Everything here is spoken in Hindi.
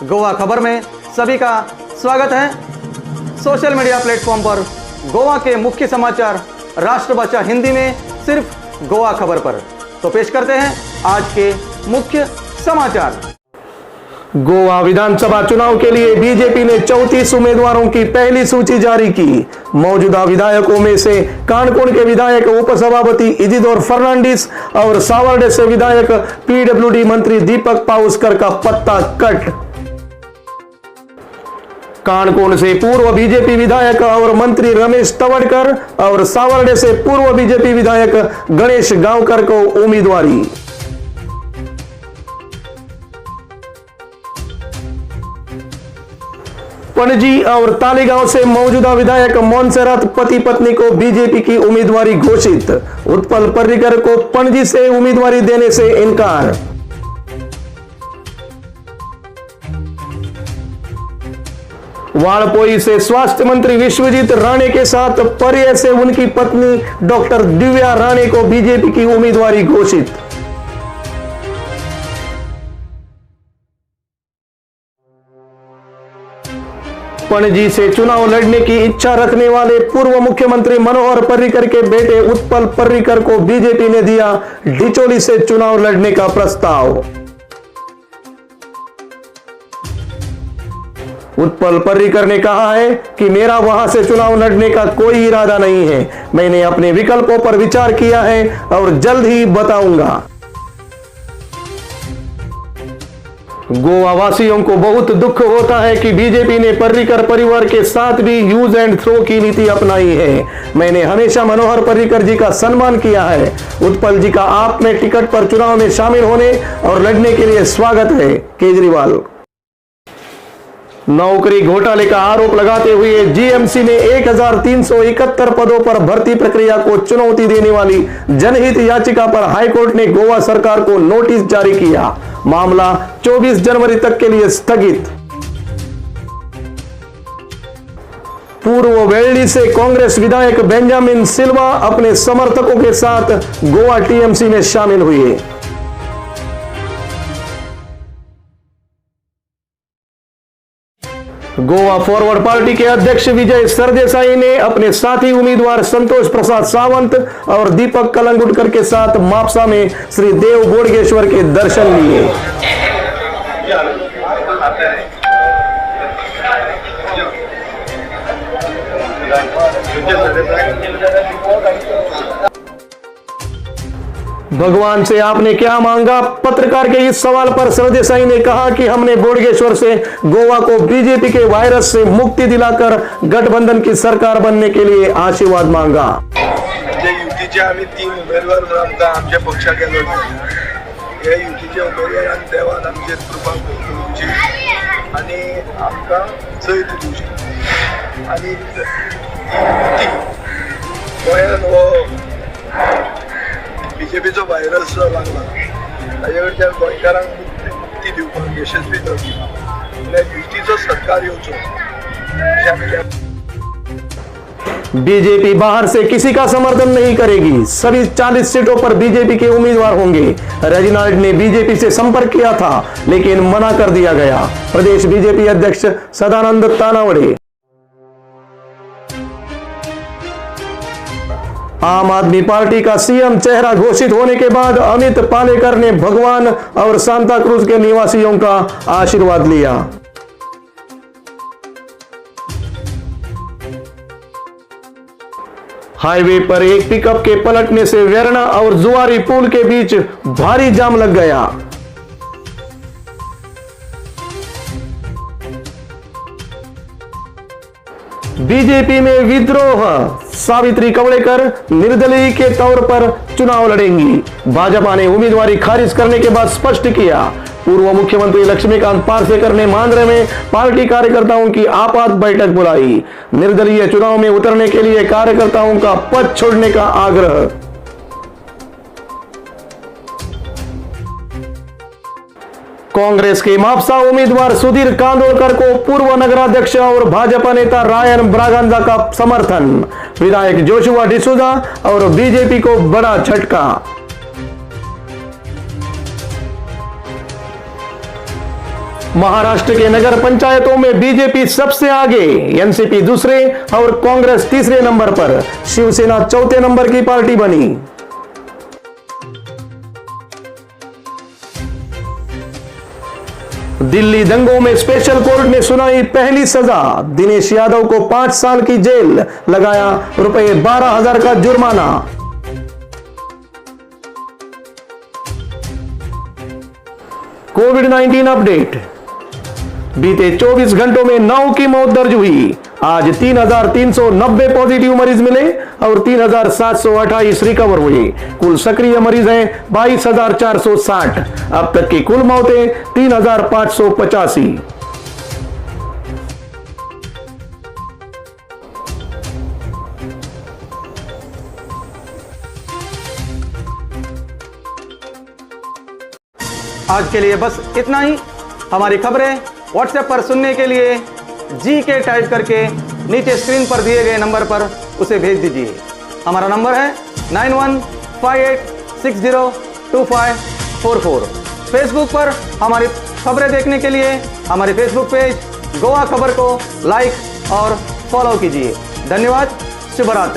गोवा खबर में सभी का स्वागत है। सोशल मीडिया प्लेटफॉर्म पर गोवा के मुख्य समाचार राष्ट्रभाषा हिंदी में सिर्फ गोवा खबर पर। तो पेश करते हैं आज के मुख्य समाचार। गोवा विधानसभा चुनाव के लिए बीजेपी ने 34 उम्मीदवारों की पहली सूची जारी की। मौजूदा विधायकों में से कानकोण के विधायक उपसभापति इजिदोर फर्नांडिस और सावर्डे से विधायक पीडब्ल्यूडी मंत्री दीपक पाउस्कर का पत्ता कट। कानकोण से पूर्व बीजेपी विधायक और मंत्री रमेश तवड़कर और सावर्डे से पूर्व बीजेपी विधायक गणेश गांवकर को उम्मीदवारी। पणजी और तालीगांव से मौजूदा विधायक मोन्सेरात पति पत्नी को बीजेपी की उम्मीदवारी घोषित। उत्पल पर्रिकर को पणजी से उम्मीदवारी देने से इनकार। वाड़पोई से स्वास्थ्य मंत्री विश्वजीत राणे के साथ पर्य से उनकी पत्नी डॉक्टर दिव्या राणे को बीजेपी की उम्मीदवारी घोषित। पणजी से चुनाव लड़ने की इच्छा रखने वाले पूर्व मुख्यमंत्री मनोहर पर्रिकर के बेटे उत्पल पर्रिकर को बीजेपी ने दिया डिचोली से चुनाव लड़ने का प्रस्ताव। उत्पल पर्रिकर ने कहा है कि मेरा वहां से चुनाव लड़ने का कोई इरादा नहीं है। मैंने अपने विकल्पों पर विचार किया है और जल्द ही बताऊंगा। गोवा वासियों को बहुत दुख होता है कि बीजेपी ने पर्रिकर परिवार के साथ भी यूज एंड थ्रो की नीति अपनाई है। मैंने हमेशा मनोहर पर्रिकर जी का सम्मान किया है। उत्पल जी का आप में टिकट पर चुनाव में शामिल होने और लड़ने के लिए स्वागत है। केजरीवाल। नौकरी घोटाले का आरोप लगाते हुए जीएमसी ने 1371 पदों पर भर्ती प्रक्रिया को चुनौती देने वाली जनहित याचिका पर हाईकोर्ट ने गोवा सरकार को नोटिस जारी किया। मामला 24 जनवरी तक के लिए स्थगित। पूर्व वेल्डी से कांग्रेस विधायक बेंजामिन सिल्वा अपने समर्थकों के साथ गोवा टीएमसी में शामिल हुए। गोवा फॉरवर्ड पार्टी के अध्यक्ष विजय सरदेसाई ने अपने साथी उम्मीदवार संतोष प्रसाद सावंत और दीपक कलंगुटकर के साथ मापसा में श्री देव बोडगेश्वर के दर्शन लिए। भगवान से आपने क्या मांगा? पत्रकार के इस सवाल पर सरदेसाई ने कहा कि हमने बोडगेश्वर से गोवा को बीजेपी के वायरस से मुक्ति दिलाकर गठबंधन की सरकार बनने के लिए आशीर्वाद मांगा। युतीचे आम्ही 3 उमेदवार आमकां आमच्या पक्षाक गेलो। हे युतीचे उमेदवारांक देवान आमचेर कृपा करूची आनी आमकां जैत दिवची आनी युती गोंयांत हो बीजेपीचो व्हायरस जो लागला ताजे कडच्यान गोंयकारांक मुक्ती दिवपाक यशस्वी जावची युतीचो सरकार येवचो। बीजेपी बाहर से किसी का समर्थन नहीं करेगी। सभी 40 सीटों पर बीजेपी के उम्मीदवार होंगे। रेजिनाल्ड ने बीजेपी से संपर्क किया था लेकिन मना कर दिया गया। प्रदेश बीजेपी अध्यक्ष सदानंद तानावड़े। आम आदमी पार्टी का सीएम चेहरा घोषित होने के बाद अमित पालेकर ने भगवान और सांता क्रूज के निवासियों का आशीर्वाद लिया। हाईवे पर एक पिकअप के पलटने से वेरना और जुआरी पुल के बीच भारी जाम लग गया। बीजेपी में विद्रोह। सावित्री कवड़ेकर निर्दलीय के तौर पर चुनाव लड़ेंगी। भाजपा ने उम्मीदवारी खारिज करने के बाद स्पष्ट किया। पूर्व मुख्यमंत्री लक्ष्मीकांत पार्सेकर ने मांद्रे में पार्टी कार्यकर्ताओं की आपात बैठक बुलाई। निर्दलीय चुनाव में उतरने के लिए कार्यकर्ताओं का पद छोड़ने का आग्रह। कांग्रेस के मापसा उम्मीदवार सुधीर कांदोलकर को पूर्व नगराध्यक्ष और भाजपा नेता रायन ब्रागंजा का समर्थन। विधायक जोशुआ डिसूजा और बीजेपी को बड़ा झटका। महाराष्ट्र के नगर पंचायतों में बीजेपी सबसे आगे, एनसीपी दूसरे और कांग्रेस तीसरे नंबर पर, शिवसेना चौथे नंबर की पार्टी बनी। दिल्ली दंगों में स्पेशल कोर्ट ने सुनाई पहली सजा, दिनेश यादव को 5 साल की जेल, लगाया रुपए 12,000 का जुर्माना। कोविड-19 अपडेट, बीते 24 घंटों में 9 की मौत दर्ज हुई। आज 3,390 पॉजिटिव मरीज मिले और 3,728 रिकवर हुए। कुल सक्रिय मरीज हैं 22,460। अब तक की कुल मौतें 3,585। आज के लिए बस इतना ही। हमारी खबरें व्हाट्सएप पर सुनने के लिए GK टाइप करके नीचे स्क्रीन पर दिए गए नंबर पर उसे भेज दीजिए। हमारा नंबर है 9158602544। फेसबुक पर हमारी खबरें देखने के लिए हमारे फेसबुक पेज गोवा खबर को लाइक और फॉलो कीजिए। धन्यवाद। शुभ रात्रि।